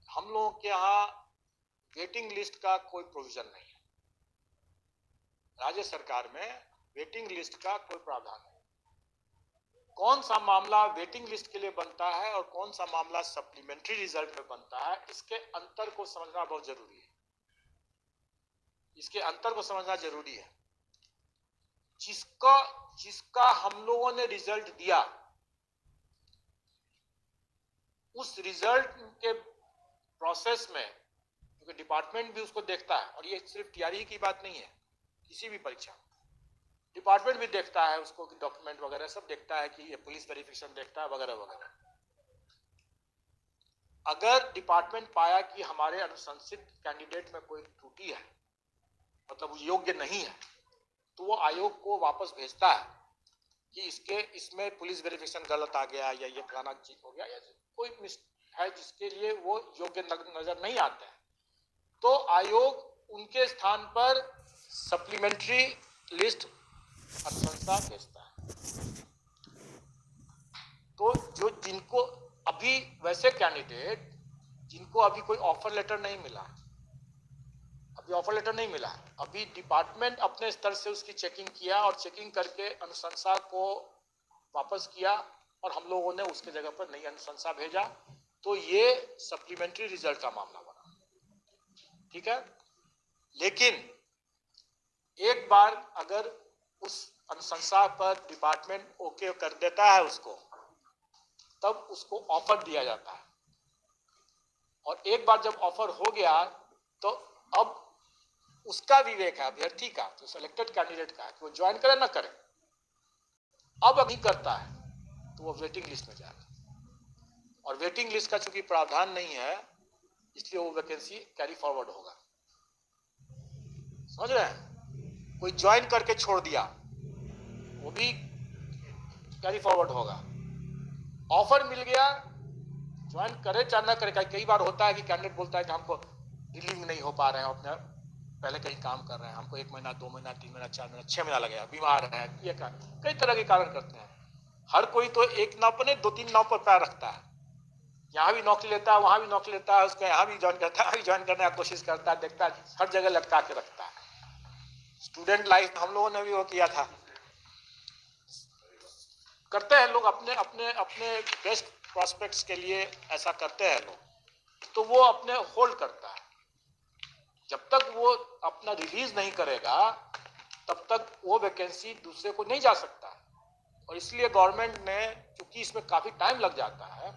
हम लोगों के यहाँ वेटिंग लिस्ट का कोई प्रोविजन नहीं है। राज्य सरकार में वेटिंग लिस्ट का कोई प्रावधान नहीं। कौन सा मामला वेटिंग लिस्ट के लिए बनता है और कौन सा मामला सप्लीमेंट्री रिजल्ट में बनता है, इसके अंतर को समझना बहुत जरूरी है। इसके अंतर को समझना जरूरी है। जिसका हम लोगों ने रिजल्ट दिया, उस रिजल्ट के प्रोसेस में, क्योंकि डिपार्टमेंट भी उसको देखता है, और ये सिर्फ टीआरई की बात नहीं है, किसी भी परीक्षा डिपार्टमेंट भी देखता है उसको, डॉक्यूमेंट वगैरह सब देखता है कि ये पुलिस वेरिफिकेशन देखता है वगैरह वगैरह। अगर डिपार्टमेंट पाया कि हमारे अनुशंसित कैंडिडेट में कोई त्रुटि है, मतलब योग्य नहीं है, तो वो आयोग को वापस भेजता है कि इसमें पुलिस वेरिफिकेशन गलत आ गया, या ये फलाना चीज हो गया, या कोई है जिसके लिए वो योग्य नजर नहीं आता है, तो आयोग उनके स्थान पर सप्लीमेंट्री लिस्ट अनुशंसा भेजता है। तो जो जिनको अभी वैसे कैंडिडेट जिनको अभी कोई ऑफर लेटर नहीं मिला, अभी डिपार्टमेंट अपने स्तर से उसकी चेकिंग किया और चेकिंग करके अनुशंसा को वापस किया, और हम लोगों ने उसके जगह पर नई अनुशंसा भेजा, तो ये सप्लीमेंट्री रिजल्ट का मामला बना। ठीक है, लेकिन एक बार अगर उस अनुशंसा पर डिपार्टमेंट ओके कर देता है उसको, तब उसको ऑफर दिया जाता है, और एक बार जब ऑफर हो गया तो अब उसका विवेक है, अभ्यर्थी का, जो सिलेक्टेड कैंडिडेट का, कि वो ज्वाइन करे ना करे। अब नहीं करता है तो वो वेटिंग लिस्ट में जाएगा, और वेटिंग लिस्ट का चूंकि प्रावधान नहीं है, इसलिए वो वैकेंसी कैरी फॉरवर्ड होगा। समझ रहे हैं? कोई ज्वाइन करके छोड़ दिया, वो भी कैरी फॉरवर्ड होगा। ऑफर मिल गया, ज्वाइन करे चाहे ना करे। कई बार होता है कि कैंडिडेट बोलता है कि हमको रिलीव नहीं हो पा रहे हैं, अपने पहले कहीं काम कर रहे हैं, हमको 1 महीना 2 महीना 3 महीना 4 महीना 6 महीना लगेगा, बीमार है, ये कई तरह के कारण करते हैं। हर कोई तो एक नाव पर नहीं 2-3 नाव पर पैर रखता है, यहाँ भी नौकरी लेता है, वहां भी नौकरी लेता है, उसको यहाँ भी ज्वाइन करता है, वहाँ भी ज्वाइन करने की कोशिश करता है, देखता है, हर जगह लटका के रखता है। स्टूडेंट लाइफ हम लोगों ने भी वो किया था। करते हैं लोग अपने अपने अपने बेस्ट प्रोस्पेक्ट्स के लिए, ऐसा करते हैं लोग, तो वो अपने होल्ड करता है। जब तक वो अपना रिलीज नहीं करेगा तब तक वो वैकेंसी दूसरे को नहीं जा सकता, और इसलिए गवर्नमेंट ने, क्योंकि इसमें काफी टाइम लग जाता है,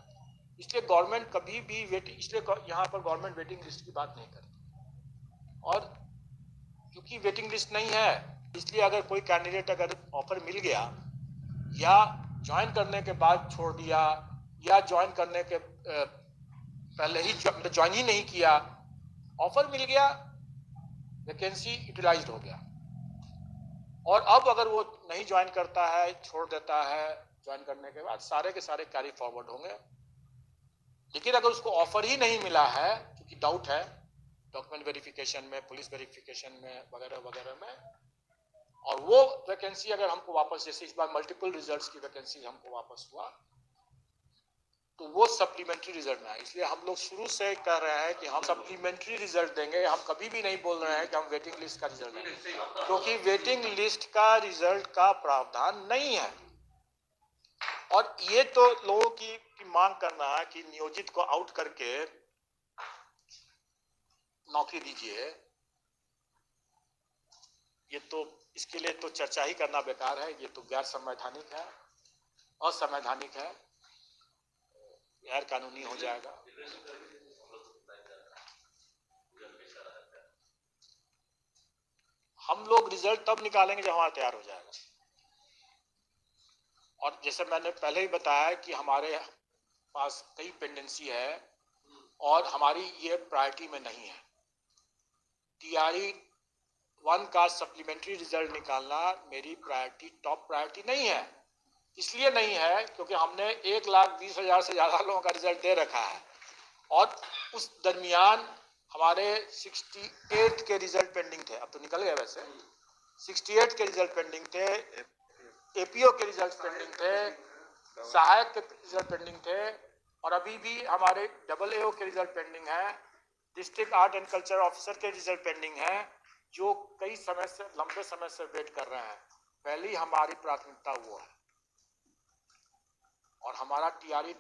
इसलिए गवर्नमेंट कभी भी वेटिंग, इसलिए यहाँ पर गवर्नमेंट वेटिंग लिस्ट की बात नहीं करती। और क्योंकि वेटिंग लिस्ट नहीं है, इसलिए अगर कोई कैंडिडेट अगर ऑफर मिल गया, या ज्वाइन करने के बाद छोड़ दिया, या ज्वाइन करने के पहले ही ज्वाइन ही नहीं किया, ऑफर मिल गया, वैकेंसी यूटिलाइज्ड हो गया, और अब अगर वो नहीं ज्वाइन करता है, छोड़ देता है, ज्वाइन करने के बाद सारे के सारे कैरी फॉरवर्ड होंगे। लेकिन अगर उसको ऑफर ही नहीं मिला है, क्योंकि डाउट है डॉक्यूमेंट वेरिफिकेशन में, पुलिस वेरिफिकेशन में वगैरह वगैरह में, और वो वैकेंसी अगर हमको वापस, जैसे इस बार मल्टीपल रिजल्ट्स की वैकेंसी हमको वापस हुआ, तो वो सप्लीमेंट्री रिजल्ट में है। इसलिए हम लोग शुरू से कह रहे हैं कि हम सप्लीमेंट्री रिजल्ट देंगे, हम कभी भी नहीं बोल रहे हैं कि हम वेटिंग लिस्ट का रिजल्ट देंगे, क्योंकि वेटिंग लिस्ट का रिजल्ट का प्रावधान नहीं है। और ये तो लोगों की मांग करना है कि नियोजित को आउट करके नौकरी दीजिए, ये तो, इसके लिए तो चर्चा ही करना बेकार है, ये तो गैर संवैधानिक है, असंवैधानिक है, गैर कानूनी हो जाएगा। हम लोग रिजल्ट तब निकालेंगे जब हमारा तैयार हो जाएगा, और जैसे मैंने पहले ही बताया कि हमारे पास कई पेंडेंसी है, और हमारी ये प्रायोरिटी में नहीं है। टीआरई 1 का सप्लीमेंट्री रिजल्ट निकालना मेरी प्रायोरिटी, टॉप प्रायोरिटी नहीं है। इसलिए नहीं है क्योंकि हमने 1,20,000 से ज्यादा लोगों का रिजल्ट दे रखा है, और उस दरमियान हमारे 68 के रिजल्ट पेंडिंग थे। अब तो निकल गए वैसे, 68 के रिजल्ट पेंडिंग थे, एपीओ के रिजल्ट पेंडिंग थे, सहायक के रिजल्ट पेंडिंग थे, और अभी भी हमारे AAO के रिजल्ट पेंडिंग है, district art and culture officer के रिजल्ट पेंडिंग है, जो कई समय से, लंबे समय से वेट कर रहे हैं। पहली हमारी प्राथमिकता वो है और हमारा TRE